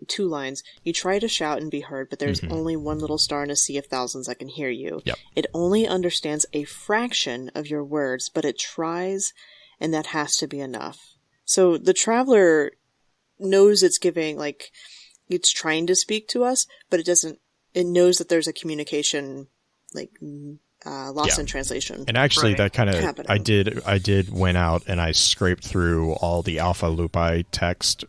two lines. You try to shout and be heard, but there's only one little star in a sea of thousands that can hear you. Yep. It only understands a fraction of your words, but it tries, and that has to be enough. So the traveler knows it's it's trying to speak to us, but it knows that there's a communication, lost in translation. And actually that kind of, I did went out and I scraped through all the Alpha Lupi text,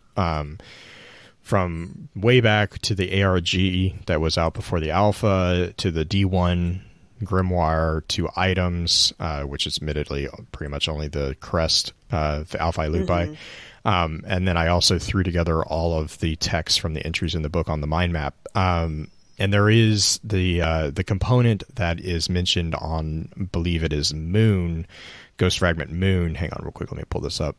from way back to the ARG that was out before the Alpha, to the D1 Grimoire, to items, which is admittedly pretty much only the crest of the Alpha Lupi. And then I also threw together all of the text from the entries in the book on the mind map. And there is the component that is mentioned on, I believe it is Moon, Ghost Fragment Moon. Hang on real quick, let me pull this up.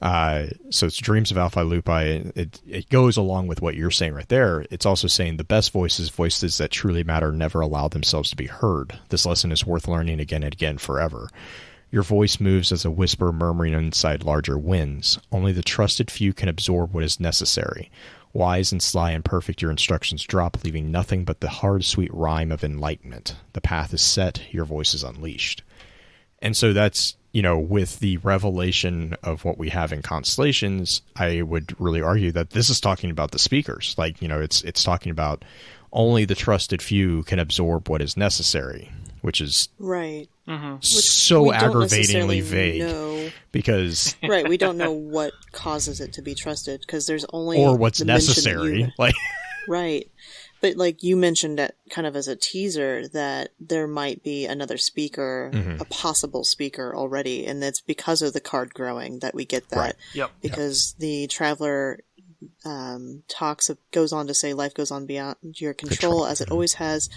So it's Dreams of Alpha Lupi. It goes along with what you're saying right there. It's also saying the best voices that truly matter, never allow themselves to be heard. This lesson is worth learning again and again forever. Your voice moves as a whisper murmuring inside larger winds. Only the trusted few can absorb what is necessary. Wise and sly and perfect your instructions drop, leaving nothing but the hard, sweet rhyme of enlightenment. The path is set, your voice is unleashed. And so that's, with the revelation of what we have in Constellations, I would really argue that this is talking about the speakers. Like, it's talking about only the trusted few can absorb what is necessary, which is so aggravatingly vague. Know. Because we don't know what causes it to be trusted, because there's only or what's necessary. Right. But you mentioned that kind of as a teaser that there might be another speaker, a possible speaker already, and it's because of the card growing that we get that. Right. Yep. Because the traveler goes on to say, life goes on beyond your control as it always has.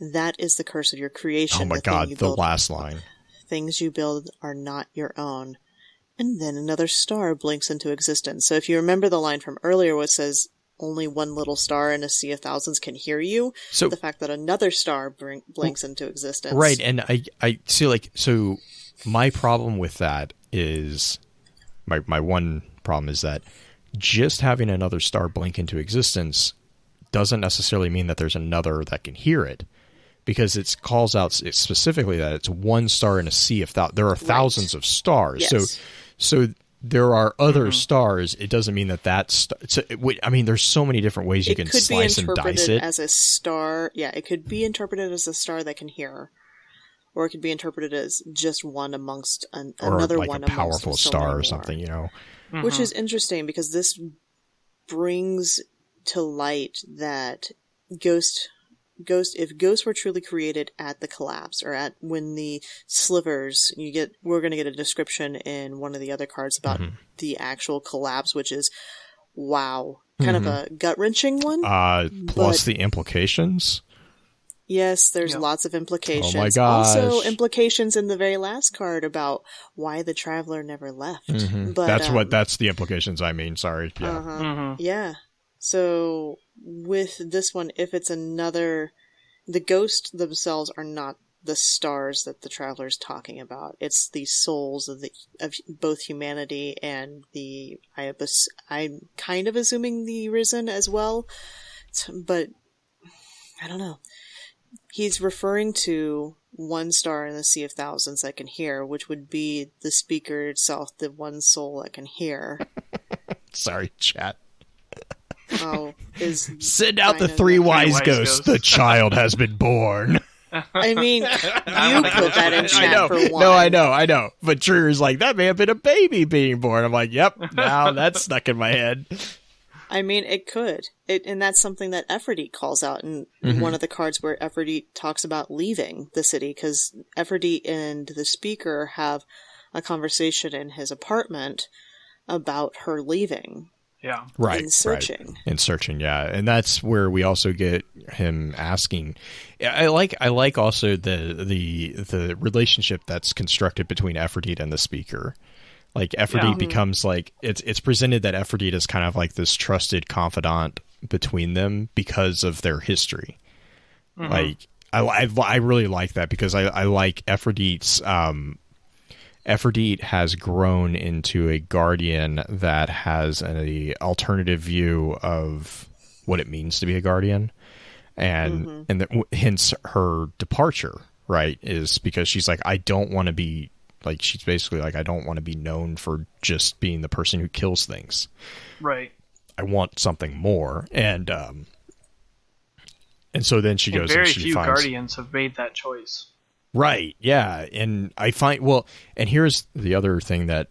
That is the curse of your creation. Oh my God, the last line. Things you build are not your own. And then another star blinks into existence. So if you remember the line from earlier where it says, only one little star in a sea of thousands can hear you, so the fact that another star blinks into existence. Right, and I see, so my problem with that is, my one problem is that just having another star blink into existence doesn't necessarily mean that there's another that can hear it. Because it calls out specifically that it's one star in a sea of thousands. There are thousands of stars. Yes. So there are other stars. It doesn't mean that's... there's so many different ways you can slice and dice it. As a star. Yeah, it could be interpreted as a star that can hear. Or it could be interpreted as just one amongst another or one a powerful star or something, Which is interesting because this brings to light that if ghosts were truly created at the collapse or at when the slivers, we're going to get a description in one of the other cards about the actual collapse, which is kind of a gut-wrenching one. Plus the implications. Yes, there's lots of implications. Oh my gosh. Also implications in the very last card about why the traveler never left. But that's the implications I mean, sorry. Yeah. Yeah. So with this one, if it's the ghosts themselves are not the stars that the traveler's talking about. It's the souls of both humanity and I'm kind of assuming the risen as well, but I don't know. He's referring to one star in the sea of thousands that can hear, which would be the speaker itself, the one soul that can hear. Sorry, chat. Oh, send out the three wise ghosts. The child has been born. I mean, you put that in chat for one. No, I know. But Trigger's like, that may have been a baby being born. I'm like, yep, now that's stuck in my head. I mean, it could. And that's something that Ephrodite calls out in one of the cards where Ephrodite talks about leaving the city, because Ephrodite and the speaker have a conversation in his apartment about her leaving. Yeah. Right. In searching. Right. In searching, yeah. And that's where we also get him asking. I like also the relationship that's constructed between Aphrodite and the speaker. Like Aphrodite becomes like it's presented that Aphrodite is kind of like this trusted confidant between them because of their history. Mm-hmm. Like I really like that, because I like Aphrodite's Aphrodite has grown into a guardian that has an alternative view of what it means to be a guardian, and hence her departure, right, is because she's like, I don't want to be, like, she's basically like, I don't want to be known for just being the person who kills things. Right. I want something more, and so then she goes and she finds... Very few guardians have made that choice. Right, yeah, and I find, and here's the other thing that,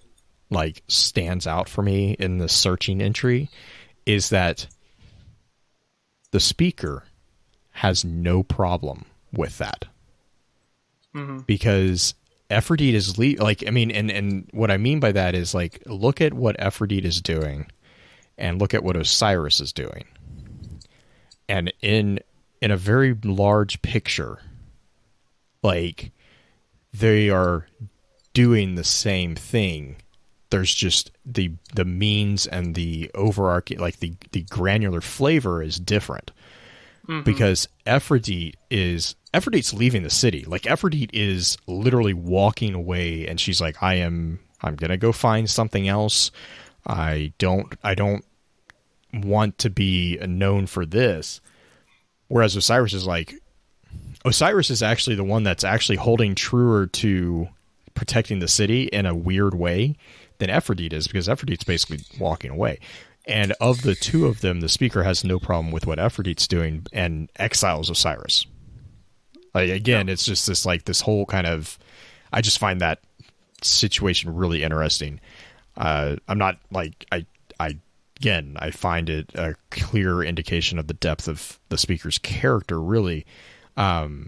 like, stands out for me in the searching entry, is that the speaker has no problem with that. Mm-hmm. Because Aphrodite is, and what I mean by that is, like, look at what Aphrodite is doing, and look at what Osiris is doing. And in a very large picture... like, they are doing the same thing. There's just the means and the overarching, like the granular flavor is different. Mm-hmm. Because Aphrodite's leaving the city. Like, Aphrodite is literally walking away, and she's like, I'm gonna go find something else. I don't want to be known for this. Whereas Osiris is like, Osiris is actually the one that's actually holding truer to protecting the city in a weird way than Aphrodite is, because Aphrodite's basically walking away. And of the two of them, the speaker has no problem with what Aphrodite's doing and exiles Osiris. Like, again, it's just this whole kind of... I just find that situation really interesting. I'm not like... I find it a clear indication of the depth of the speaker's character, really. But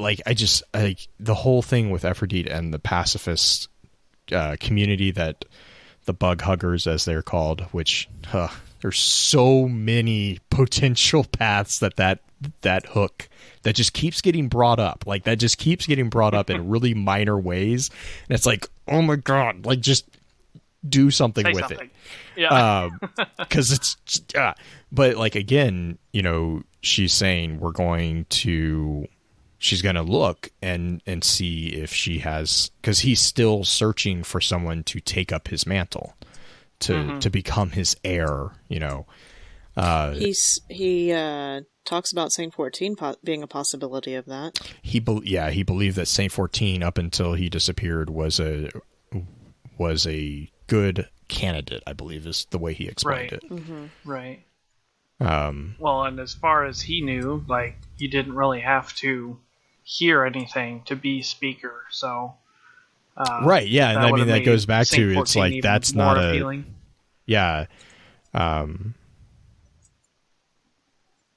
like, the whole thing with Aphrodite and the pacifist community, that the bug huggers, as they're called, which there's so many potential paths that hook that just keeps getting brought up. Like, that just keeps getting brought up in really minor ways, and it's like, oh my god, like, just do something with it. Yeah. Because it's but like, again, you know, she's saying she's gonna look and see if she has, because he's still searching for someone to take up his mantle, to become his heir, you know. He talks about Saint 14 being a possibility of that. He believed that Saint 14, up until he disappeared, was a good candidate, I believe, is the way he explained it. Mm-hmm. Right. Well, and as far as he knew, like, you didn't really have to hear anything to be speaker, so... right, yeah, and I mean, that goes back to, it's like, that's not a... appealing. Yeah.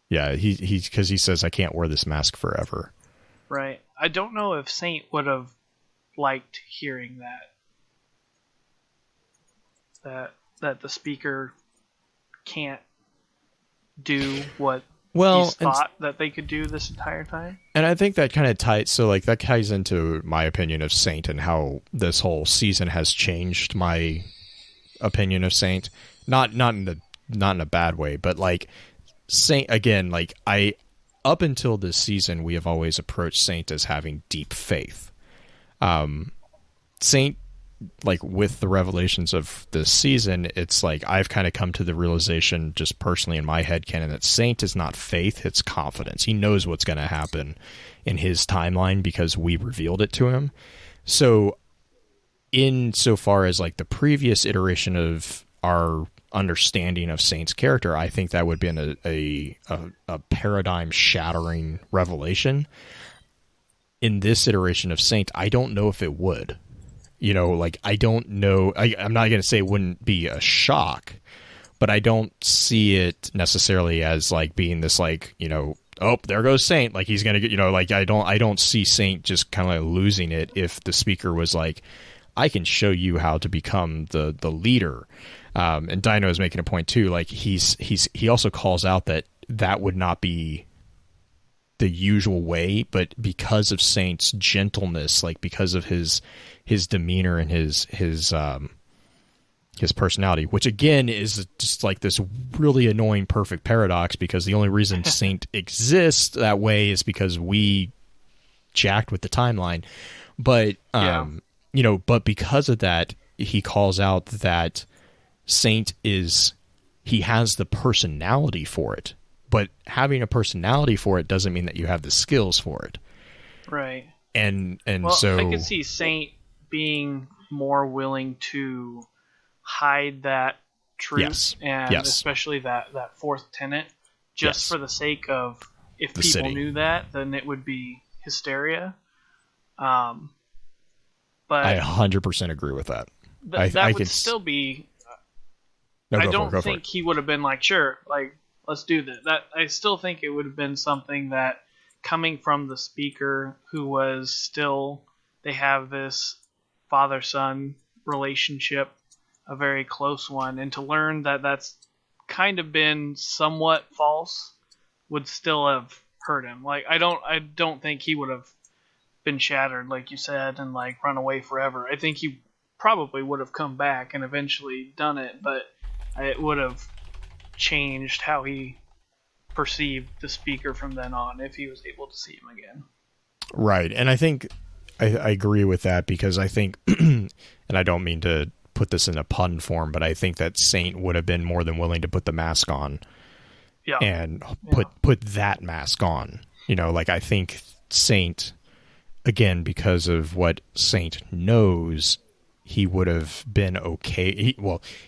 Yeah, because he says, I can't wear this mask forever. Right. I don't know if Saint would have liked hearing that the speaker can't do what he's thought that they could do this entire time. And I think that kind of ties into my opinion of Saint, and how this whole season has changed my opinion of Saint. Not in a bad way, but like, Saint, again, like, up until this season, we have always approached Saint as having deep faith. Saint, like with the revelations of this season, it's like I've kind of come to the realization, just personally in my head canon, that Saint is not faith, it's confidence. He knows what's going to happen in his timeline because we revealed it to him. So in so far as like the previous iteration of our understanding of Saint's character, I think that would be a paradigm shattering revelation. In this iteration of Saint, I don't know if it would. You know, like, I don't know. I'm not going to say it wouldn't be a shock, but I don't see it necessarily as like being this, like, you know, oh, there goes Saint. Like, he's going to get, you know, like, I don't see Saint just kind of losing it if the speaker was like, I can show you how to become the leader. And Dino is making a point too. Like, he also calls out that would not be the usual way, but because of Saint's gentleness, like because of his demeanor and his personality, which again is just like this really annoying perfect paradox, because the only reason Saint exists that way is because we jacked with the timeline. But you know, but because of that, he calls out that Saint he has the personality for it. But having a personality for it doesn't mean that you have the skills for it. Right. And well, so I could see Saint being more willing to hide that truth, and especially that fourth tenet, just for the sake of, if the people knew that, then it would be hysteria. But I 100% agree with that. That would still be. I don't think he would have been like, sure, like, let's do this. I still think it would have been something that, coming from the speaker, who was still, they have this father-son relationship, a very close one, and to learn that that's kind of been somewhat false would still have hurt him. Like, I don't think he would have been shattered, like you said, and like run away forever. I think he probably would have come back and eventually done it, but it would have changed how he perceived the speaker from then on, if he was able to see him again. Right. And I think I agree with that, because I think, and I don't mean to put this in a pun form, but I think that Saint would have been more than willing to put the mask on and put that mask on. You know, like, I think Saint, again, because of what Saint knows, he would have been okay.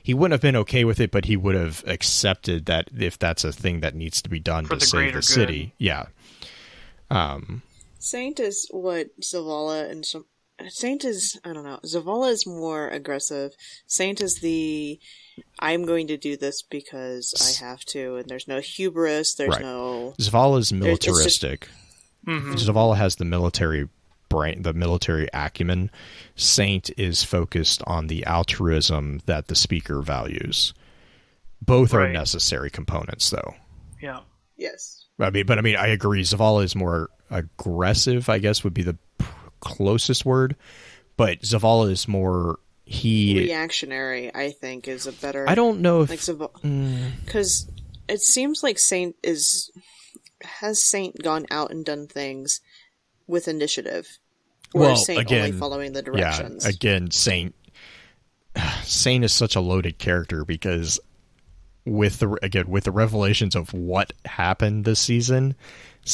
He wouldn't have been okay with it, but he would have accepted that if that's a thing that needs to be done to save the city. Yeah. Saint is what Zavala and Saint is, I don't know. Zavala is more aggressive. Saint is I'm going to do this because I have to, and there's no hubris. There's no. Zavala is militaristic. Zavala has the military brain, the military acumen. Saint is focused on the altruism that the speaker values. Both are necessary components, though. Yeah. Yes. I mean, I agree. Zavala is more aggressive, I guess, would be the closest word. But Zavala is more reactionary, I think, is a better. I don't know if because it seems like has Saint gone out and done things with initiative, or is Saint only following the directions? Yeah, again, Saint is such a loaded character, because with the revelations of what happened this season,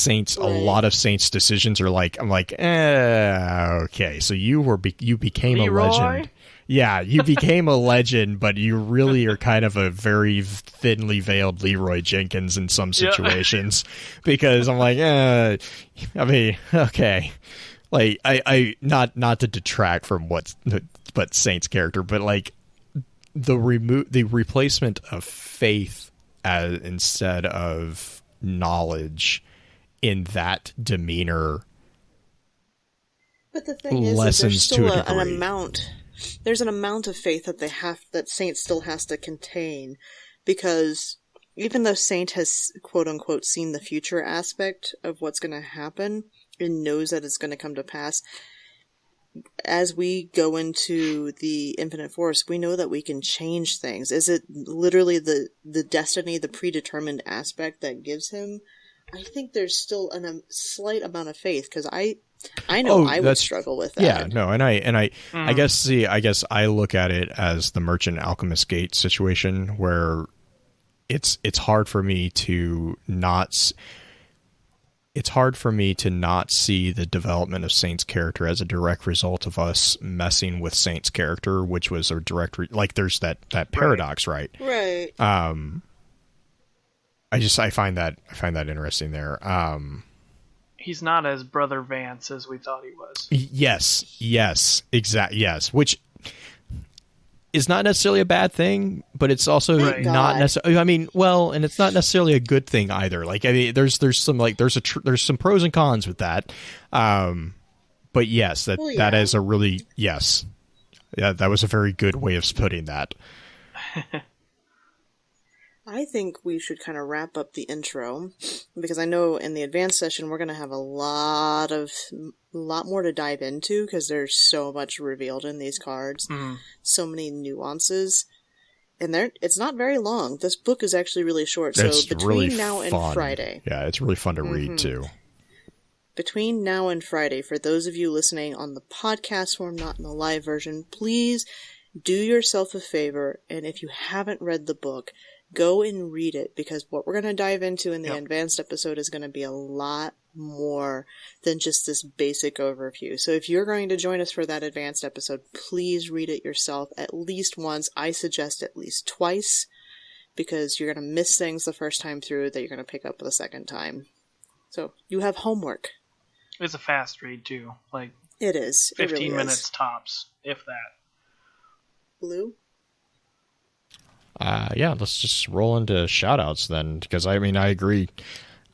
a lot of Saint's decisions are like, I'm like, okay, so you became a legend. Yeah, you became a legend, but you really are kind of a very thinly veiled Leroy Jenkins in some situations, because I'm like, I mean, okay, like I not to detract from but Saint's character, but like the replacement of faith instead of knowledge in that demeanor. But the thing is, there's still an amount. There's an amount of faith that Saint still has to contain, because even though Saint has quote unquote seen the future aspect of what's going to happen and knows that it's going to come to pass, as we go into the Infinite Force, we know that we can change things. Is it literally the destiny, the predetermined aspect that gives him I think there's still a slight amount of faith, because I know I would struggle with that. Yeah, no, and I guess I look at it as the Merchant Alchemist Gate situation, where it's hard for me to not see the development of Saint's character as a direct result of us messing with Saint's character, which was a direct there's that paradox, right? Right. I find that interesting there. He's not as Brother Vance as we thought he was. Yes, exactly. Yes, which is not necessarily a bad thing, but it's also not necessarily. I mean, well, and it's not necessarily a good thing either. Like, I mean, there's some pros and cons with that. But yes, that is a really yes. Yeah, that was a very good way of putting that. I think we should kind of wrap up the intro, because I know in the advanced session we're going to have a lot more to dive into, because there's so much revealed in these cards, so many nuances, and it's not very long. This book is actually really short, so between really now and Friday. Yeah, it's really fun to read too. Between now and Friday, for those of you listening on the podcast form, not in the live version, please do yourself a favor, and if you haven't read the book, go and read it, because what we're going to dive into in the advanced episode is going to be a lot more than just this basic overview. So if you're going to join us for that advanced episode, please read it yourself at least once. I suggest at least twice, because you're going to miss things the first time through that you're going to pick up the second time. So you have homework. It's a fast read too. Like, it is. 15 minutes tops, if that. Blue? Yeah, let's just roll into shout-outs then, because I mean, I agree.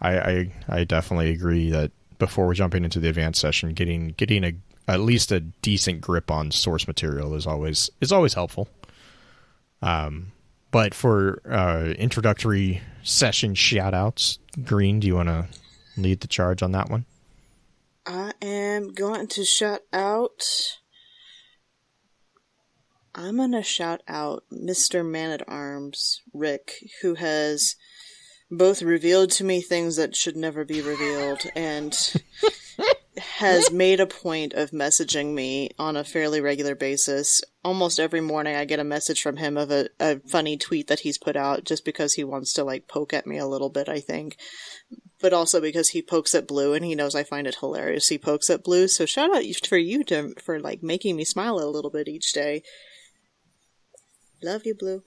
I definitely agree that before we're jumping into the advanced session, getting at least a decent grip on source material is always helpful. But for introductory session shout-outs, Green, do you want to lead the charge on that one? I am going to shout out... I'm going to shout out Mr. Man-at-Arms, Rick, who has both revealed to me things that should never be revealed, and has made a point of messaging me on a fairly regular basis. Almost every morning I get a message from him of a funny tweet that he's put out, just because he wants to, like, poke at me a little bit, I think. But also because he pokes at Blue, and he knows I find it hilarious he pokes at Blue. So shout out for you for like making me smile a little bit each day. Love you, Blue.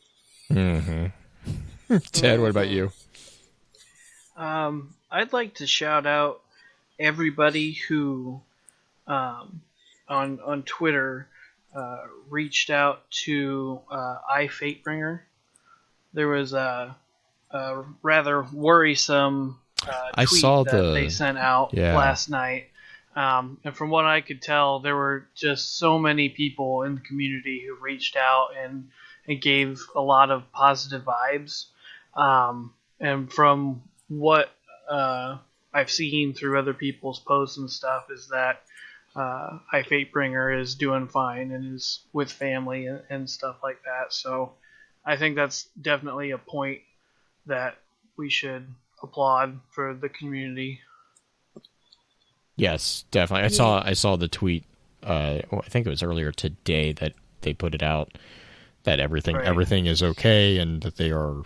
Mm-hmm. Ted, what about you? I'd like to shout out everybody who on Twitter reached out to iFatebringer. There was a rather worrisome tweet that they sent out last night. And from what I could tell, there were just so many people in the community who reached out and gave a lot of positive vibes. And from what I've seen through other people's posts and stuff is that iFatebringer is doing fine and is with family and stuff like that. So I think that's definitely a point that we should applaud for the community. Yes, definitely. I saw the tweet. I think it was earlier today that they put it out that everything is okay and that they're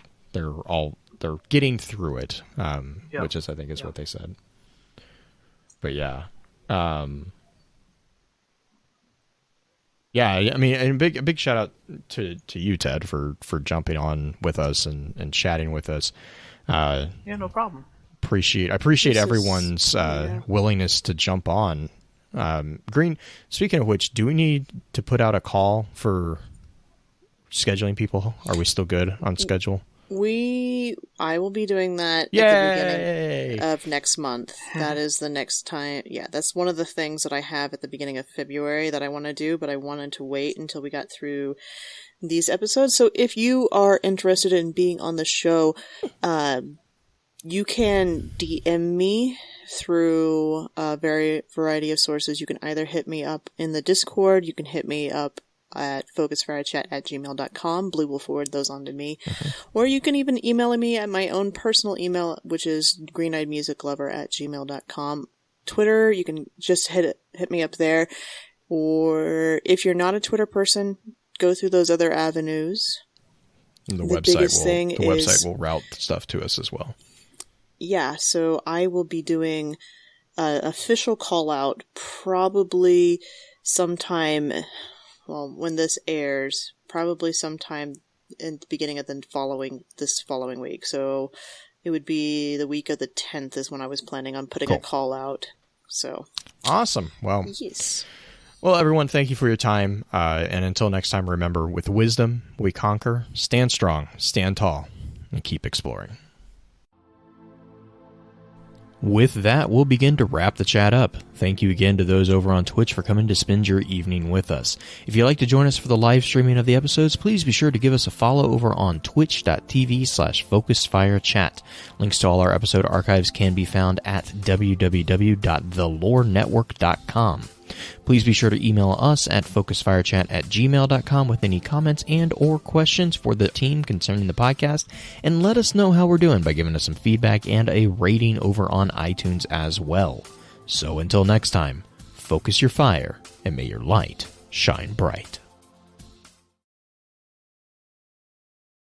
getting through it, which is I think is what they said. But yeah, I mean, and a big shout out to you, Ted, for jumping on with us and chatting with us. Yeah, no problem. I appreciate everyone's willingness to jump on. Green, speaking of which, do we need to put out a call for scheduling people? Are we still good on schedule? I will be doing that at the beginning of next month. That is the next time. Yeah, that's one of the things that I have at the beginning of February that I want to do, but I wanted to wait until we got through these episodes. So if you are interested in being on the show, you can DM me through a variety of sources. You can either hit me up in the Discord, you can hit me up at focusfirechat@gmail.com. Blue will forward those on to me. Or you can even email me at my own personal email, which is greeneyedmusiclover@gmail.com. Twitter, you can just hit me up there. Or if you're not a Twitter person, go through those other avenues. The website will route stuff to us as well. Yeah, so I will be doing an official call out probably sometime, well, when this airs, probably sometime in the beginning of this following week. So it would be the week of the 10th is when I was planning on putting a call out. So awesome. Well, yes. Well, everyone, thank you for your time. And until next time, remember, with wisdom, we conquer. Stand strong, stand tall, and keep exploring. With that, we'll begin to wrap the chat up. Thank you again to those over on Twitch for coming to spend your evening with us. If you'd like to join us for the live streaming of the episodes, please be sure to give us a follow over on twitch.tv/FocusedFireChat. Links to all our episode archives can be found at www.thelorenetwork.com. Please be sure to email us at focusfirechat@gmail.com with any comments and or questions for the team concerning the podcast, and let us know how we're doing by giving us some feedback and a rating over on iTunes as well. So until next time, focus your fire and may your light shine bright.